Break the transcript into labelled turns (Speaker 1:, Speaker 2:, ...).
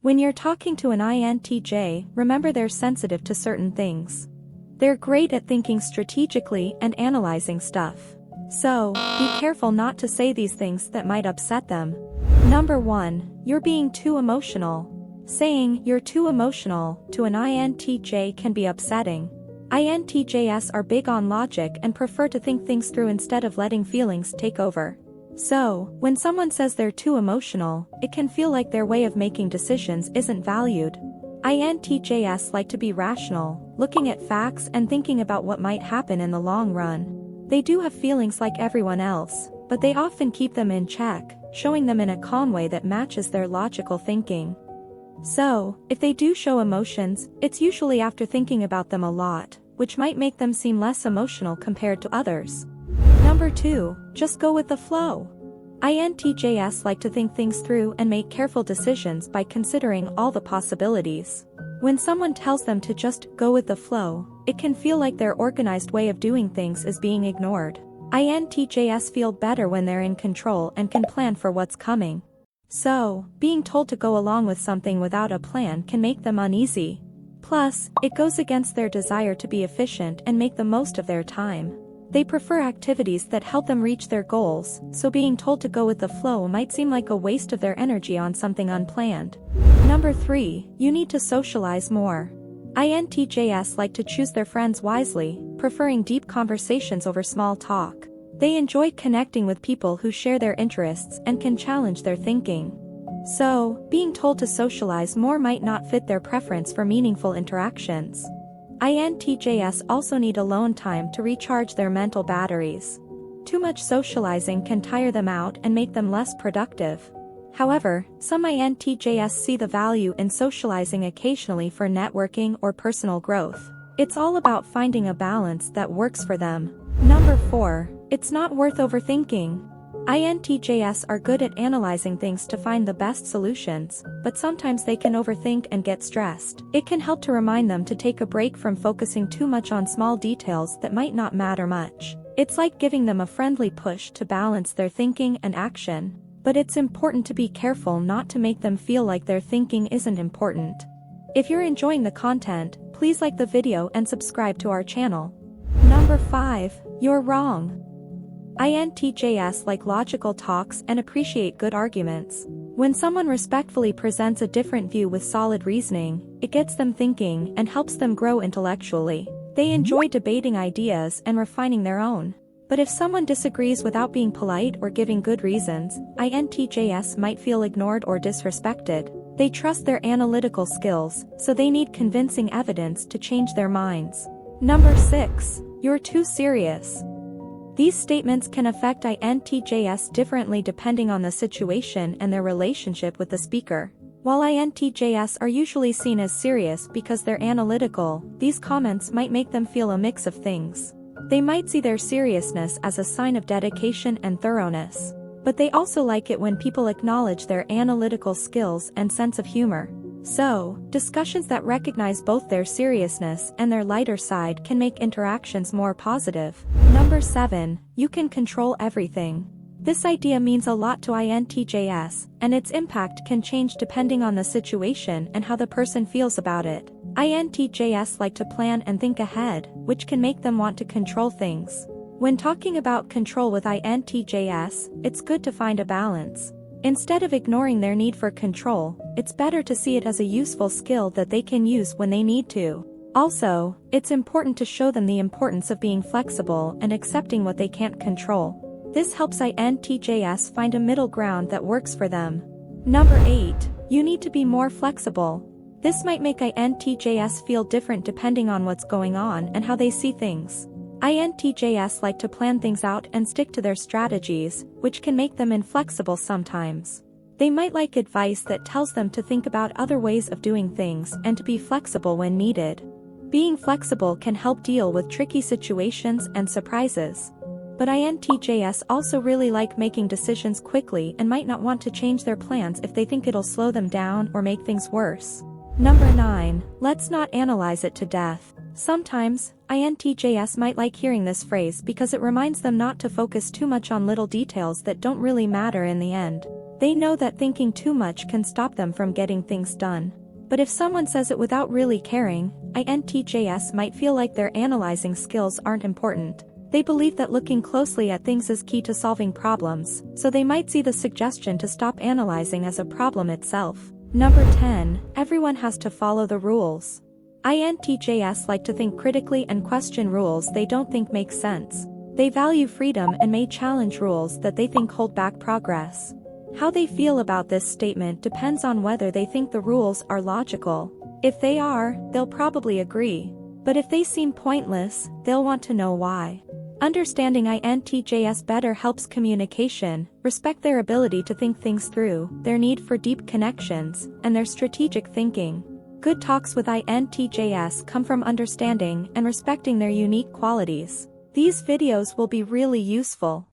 Speaker 1: When you're talking to an INTJ, remember they're sensitive to certain things. They're great at thinking strategically and analyzing stuff. So, be careful not to say these things that might upset them. Number 1, you're being too emotional. Saying, "you're too emotional," to an INTJ can be upsetting. INTJs are big on logic and prefer to think things through instead of letting feelings take over. So, when someone says they're too emotional, it can feel like their way of making decisions isn't valued. INTJs like to be rational, looking at facts and thinking about what might happen in the long run. They do have feelings like everyone else, but they often keep them in check, showing them in a calm way that matches their logical thinking. So, if they do show emotions, it's usually after thinking about them a lot, which might make them seem less emotional compared to others. Number 2, just go with the flow. INTJs like to think things through and make careful decisions by considering all the possibilities. When someone tells them to just go with the flow, it can feel like their organized way of doing things is being ignored. INTJs feel better when they're in control and can plan for what's coming. So, being told to go along with something without a plan can make them uneasy. Plus, it goes against their desire to be efficient and make the most of their time. They prefer activities that help them reach their goals, so being told to go with the flow might seem like a waste of their energy on something unplanned. Number 3, you need to socialize more. INTJs like to choose their friends wisely, preferring deep conversations over small talk. They enjoy connecting with people who share their interests and can challenge their thinking. So, being told to socialize more might not fit their preference for meaningful interactions. INTJs also need alone time to recharge their mental batteries. Too much socializing can tire them out and make them less productive. However, some INTJs see the value in socializing occasionally for networking or personal growth. It's all about finding a balance that works for them. Number 4, it's not worth overthinking. INTJs are good at analyzing things to find the best solutions, but sometimes they can overthink and get stressed. It can help to remind them to take a break from focusing too much on small details that might not matter much. It's like giving them a friendly push to balance their thinking and action. But it's important to be careful not to make them feel like their thinking isn't important. If you're enjoying the content, please like the video and subscribe to our channel. Number 5, you're wrong. INTJs like logical talks and appreciate good arguments. When someone respectfully presents a different view with solid reasoning, it gets them thinking and helps them grow intellectually. They enjoy debating ideas and refining their own. But if someone disagrees without being polite or giving good reasons, INTJs might feel ignored or disrespected. They trust their analytical skills, so they need convincing evidence to change their minds. Number 6, you're too serious. These statements can affect INTJs differently depending on the situation and their relationship with the speaker. While INTJs are usually seen as serious because they're analytical, these comments might make them feel a mix of things. They might see their seriousness as a sign of dedication and thoroughness. But they also like it when people acknowledge their analytical skills and sense of humor. So, discussions that recognize both their seriousness and their lighter side can make interactions more positive. Number 7, you can control everything. This idea means a lot to INTJs, and its impact can change depending on the situation and how the person feels about it. INTJs like to plan and think ahead, which can make them want to control things. When talking about control with INTJs, it's good to find a balance. Instead of ignoring their need for control, it's better to see it as a useful skill that they can use when they need to. Also, it's important to show them the importance of being flexible and accepting what they can't control. This helps INTJs find a middle ground that works for them. Number 8, you need to be more flexible. This might make INTJs feel different depending on what's going on and how they see things. INTJs like to plan things out and stick to their strategies, which can make them inflexible sometimes. They might like advice that tells them to think about other ways of doing things and to be flexible when needed. Being flexible can help deal with tricky situations and surprises. But INTJs also really like making decisions quickly and might not want to change their plans if they think it'll slow them down or make things worse. Number 9, let's not analyze it to death. Sometimes, INTJs might like hearing this phrase because it reminds them not to focus too much on little details that don't really matter in the end. They know that thinking too much can stop them from getting things done. But if someone says it without really caring, INTJs might feel like their analyzing skills aren't important. They believe that looking closely at things is key to solving problems, so they might see the suggestion to stop analyzing as a problem itself. Number 10. Everyone has to follow the rules. INTJs like to think critically and question rules they don't think make sense. They value freedom and may challenge rules that they think hold back progress. How they feel about this statement depends on whether they think the rules are logical. If they are, they'll probably agree. But if they seem pointless, they'll want to know why. Understanding INTJs better helps communication, respect their ability to think things through, their need for deep connections, and their strategic thinking. Good talks with INTJs come from understanding and respecting their unique qualities. These videos will be really useful.